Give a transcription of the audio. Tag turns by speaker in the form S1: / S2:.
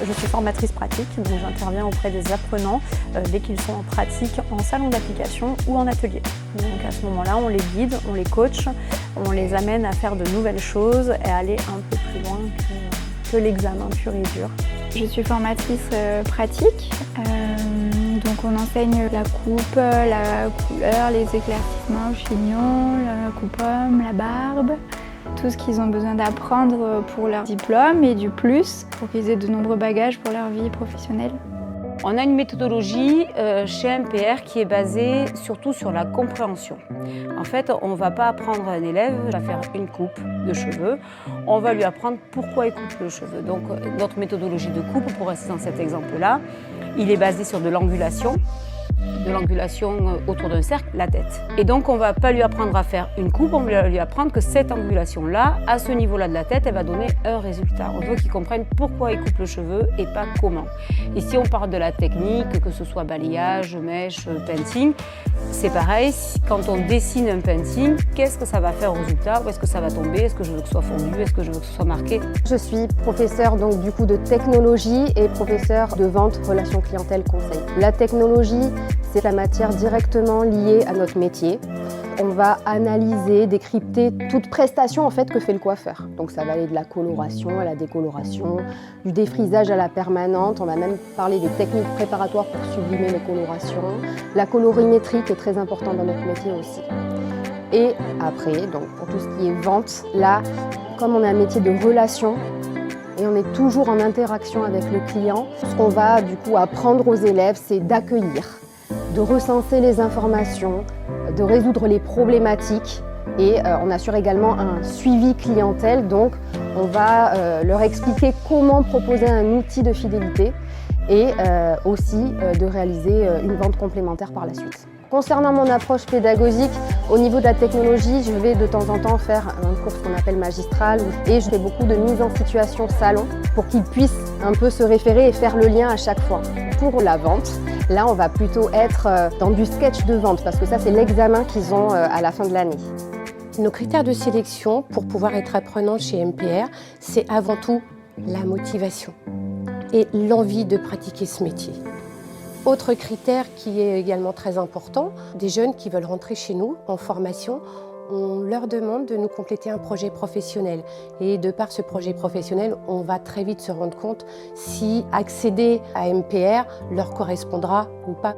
S1: Je suis formatrice pratique, donc j'interviens auprès des apprenants dès qu'ils sont en pratique en salon d'application ou en atelier. Donc à ce moment-là, on les guide, on les coach, on les amène à faire de nouvelles choses et à aller un peu plus loin que l'examen pur et dur.
S2: Je suis formatrice pratique, donc on enseigne la coupe, la couleur, les éclaircissements, le chignon, la coupe-homme, la barbe. Tout ce qu'ils ont besoin d'apprendre pour leur diplôme et du plus, pour qu'ils aient de nombreux bagages pour leur vie professionnelle.
S3: On a une méthodologie chez MPR qui est basée surtout sur la compréhension. En fait, on ne va pas apprendre à un élève à faire une coupe de cheveux, on va lui apprendre pourquoi il coupe le cheveu. Donc notre méthodologie de coupe, pour rester dans cet exemple-là, il est basé sur de l'angulation autour d'un cercle, la tête. Et donc on ne va pas lui apprendre à faire une coupe, on va lui apprendre que cette angulation-là, à ce niveau-là de la tête, elle va donner un résultat. On veut qu'il comprenne pourquoi il coupe le cheveu et pas comment. Et si on parle de la technique, que ce soit balayage, mèche, painting, c'est pareil, quand on dessine un painting, qu'est-ce que ça va faire au résultat? Où est-ce que ça va tomber? Est-ce que je veux que ce soit fondu? Est-ce que je veux que ce soit marqué?
S4: Je suis professeure donc du coup de technologie et professeure de vente, relations clientèle, conseil. La technologie, c'est la matière directement liée à notre métier. On va analyser, décrypter toute prestation en fait que fait le coiffeur. Donc ça va aller de la coloration à la décoloration, du défrisage à la permanente. On va même parler des techniques préparatoires pour sublimer les colorations. La colorimétrie qui est très importante dans notre métier aussi. Et après, donc pour tout ce qui est vente, là, comme on a un métier de relation, et on est toujours en interaction avec le client, ce qu'on va du coup apprendre aux élèves, c'est d'accueillir, de recenser les informations, de résoudre les problématiques et on assure également un suivi clientèle. Donc on va leur expliquer comment proposer un outil de fidélité et aussi de réaliser une vente complémentaire par la suite. Concernant mon approche pédagogique, au niveau de la technologie, je vais de temps en temps faire un cours qu'on appelle magistral et je fais beaucoup de mise en situation salon pour qu'ils puissent un peu se référer et faire le lien à chaque fois. Pour la vente, là on va plutôt être dans du sketch de vente parce que ça c'est l'examen qu'ils ont à la fin de l'année.
S5: Nos critères de sélection pour pouvoir être apprenant chez MPR, c'est avant tout la motivation et l'envie de pratiquer ce métier. Autre critère qui est également très important, des jeunes qui veulent rentrer chez nous en formation, on leur demande de nous compléter un projet professionnel. Et de par ce projet professionnel, on va très vite se rendre compte si accéder à MPR leur correspondra ou pas.